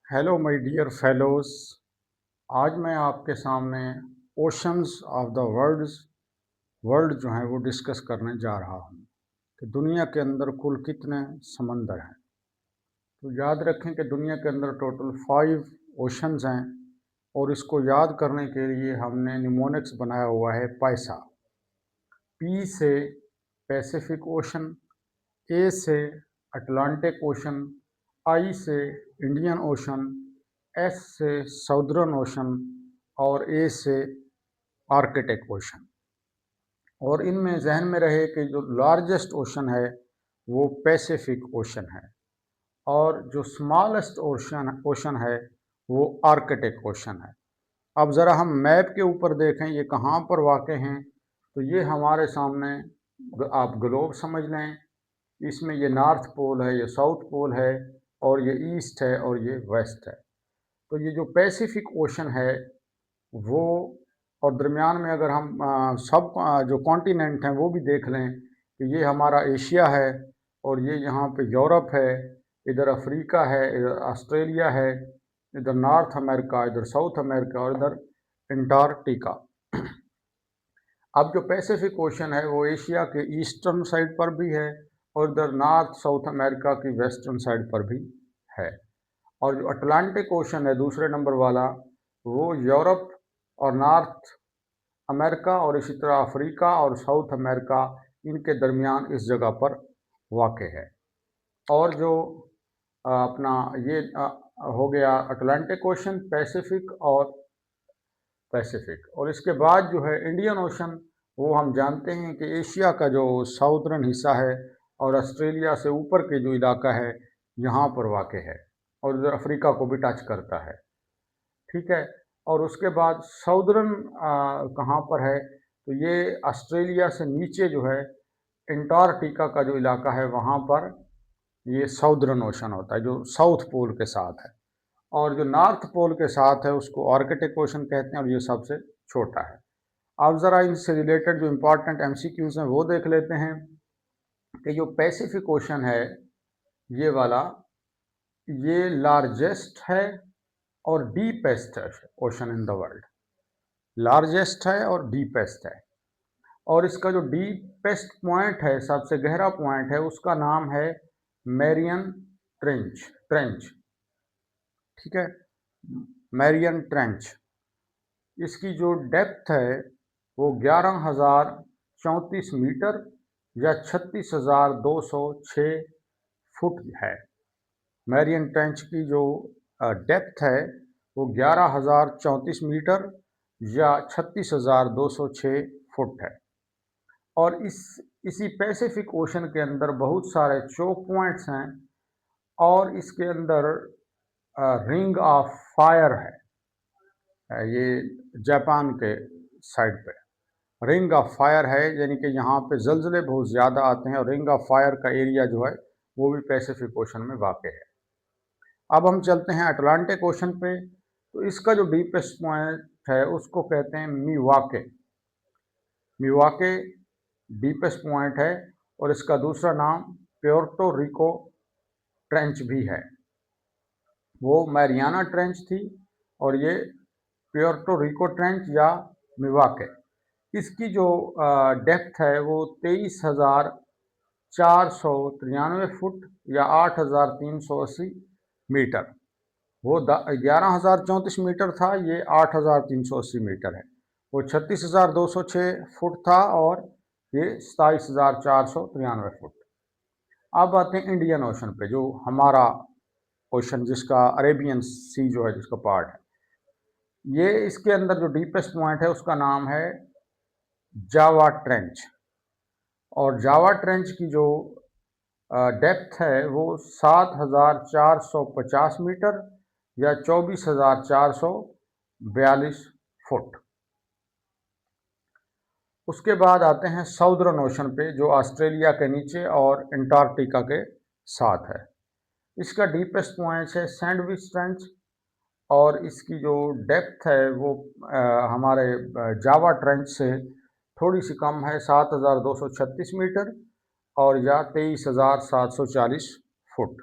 Hello my dear fellows. आज मैं आपके सामने ओशंस ऑफ द वर्ल्ड जो है वो डिस्कस करने जा रहा हूँ कि दुनिया के अंदर कुल कितने समंदर हैं। तो याद रखें कि दुनिया के अंदर टोटल 5 ओशंस हैं और इसको याद करने के लिए हमने निमोनिक्स बनाया हुआ है पैसा। पी से पैसिफिक ओशन, ए से अटलांटिक ओशन, आई से इंडियन ओशन, एस से साउदर्न ओशन और ए से आर्कटिक ओशन। और इनमें जहन में रहे कि जो लार्जेस्ट ओशन है वो पैसिफिक ओशन है और जो स्मॉलेस्ट ओशन ओशन है वो आर्कटिक ओशन है। अब ज़रा हम मैप के ऊपर देखें ये कहाँ पर वाक़ हैं। तो ये हमारे सामने आप ग्लोब समझ लें, इसमें ये नॉर्थ पोल है, ये साउथ पोल है और ये ईस्ट है और ये वेस्ट है। तो ये जो पैसिफिक ओशन है वो, और दरमियान में अगर हम जो कॉन्टिनेंट हैं वो भी देख लें कि ये हमारा एशिया है और ये यहाँ पे यूरोप है, इधर अफ्रीका है, इधर ऑस्ट्रेलिया है, इधर नॉर्थ अमेरिका, इधर साउथ अमेरिका और इधर अंटार्कटिका। अब जो पैसिफिक ओशन है वो एशिया के ईस्टर्न साइड पर भी है और इधर नॉर्थ साउथ अमेरिका की वेस्टर्न साइड पर भी है। और जो अटलांटिक ओशन है दूसरे नंबर वाला, वो यूरोप और नॉर्थ अमेरिका और इसी तरह अफ्रीका और साउथ अमेरिका इनके दरमियान इस जगह पर वाक़ है। और जो अपना ये हो गया अटलांटिक ओशन, पैसिफिक और इसके बाद जो है इंडियन ओशन, वो हम जानते हैं कि एशिया का जो साउदर्न हिस्सा है और ऑस्ट्रेलिया से ऊपर के जो इलाका है यहाँ पर वाक़ है और इधर अफ्रीका को भी टच करता है। ठीक है। और उसके बाद साउदर्न कहाँ पर है, तो ये ऑस्ट्रेलिया से नीचे जो है अंटार्कटिका का जो इलाका है वहाँ पर ये साउदर्न ओशन होता है जो साउथ पोल के साथ है। और जो नॉर्थ पोल के साथ है उसको आर्कटिक ओशन कहते हैं और ये सबसे छोटा है। अब ज़रा इनसे रिलेटेड जो इम्पोर्टेंट एमसीक्यूज़ हैं वो देख लेते हैं कि जो पैसिफिक ओशन है ये वाला, ये लार्जेस्ट है और deepest ocean in the world. Largest है और डीपेस्ट है और इसका जो डीपेस्ट पॉइंट है, सबसे गहरा पॉइंट है, उसका नाम है मैरियन ट्रेंच। ठीक है, मैरियन ट्रेंच। इसकी जो डेप्थ है वो 11,034 मीटर या 36,206 फुट है। मैरियन ट्रेंच की जो डेप्थ है वो 11,034 मीटर या 36,206 फुट है। और इसी पैसिफिक ओशन के अंदर बहुत सारे चोक पॉइंट्स हैं और इसके अंदर रिंग ऑफ फायर है। ये जापान के साइड पे रिंग ऑफ फायर है, यानी कि यहाँ पे जलजले बहुत ज़्यादा आते हैं और रिंग ऑफ फायर का एरिया जो है वो भी पैसिफिक ओशन में वाक़ है। अब हम चलते हैं अटलांटिक ओशन पे। तो इसका जो डीपेस्ट पॉइंट है उसको कहते हैं मिवाके। मिवाके डीपेस्ट पॉइंट है और इसका दूसरा नाम प्योर्टो रिको ट्रेंच भी है। वो मैरियाना ट्रेंच थी और ये प्योर्टो रिको ट्रेंच या मिवाके। इसकी जो डेप्थ है वो 23,493 फुट या 8,380 मीटर। वो 11,034 मीटर था, ये 8,380 मीटर है। वो 36,206 फुट था और ये 27,493 फुट। अब आते हैं इंडियन ओशन पे, जो हमारा ओशन जिसका अरेबियन सी जो है जिसका पार्ट है, ये इसके अंदर जो डीपेस्ट पॉइंट है उसका नाम है जावा ट्रेंच। और जावा ट्रेंच की जो डेप्थ है वो 7,450 मीटर या 24,442 फुट। उसके बाद आते हैं साउदर्न ओशन पे जो ऑस्ट्रेलिया के नीचे और अंटार्कटिका के साथ है। इसका डीपेस्ट पॉइंट है सैंडविच ट्रेंच और इसकी जो डेप्थ है वो हमारे जावा ट्रेंच से थोड़ी सी कम है, 7,236 मीटर और या 23,740 फुट।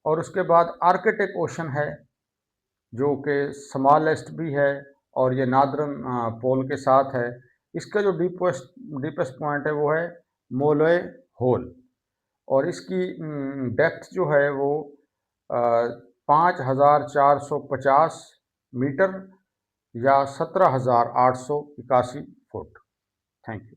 और उसके बाद आर्कटिक ओशन है जो कि स्मॉलेस्ट भी है और ये नादरन पोल के साथ है। इसका जो डीपेस्ट पॉइंट है वो है मोलोए होल, और इसकी डेप्थ जो है वो 5,450 मीटर या 17,881 फुट। Thank you.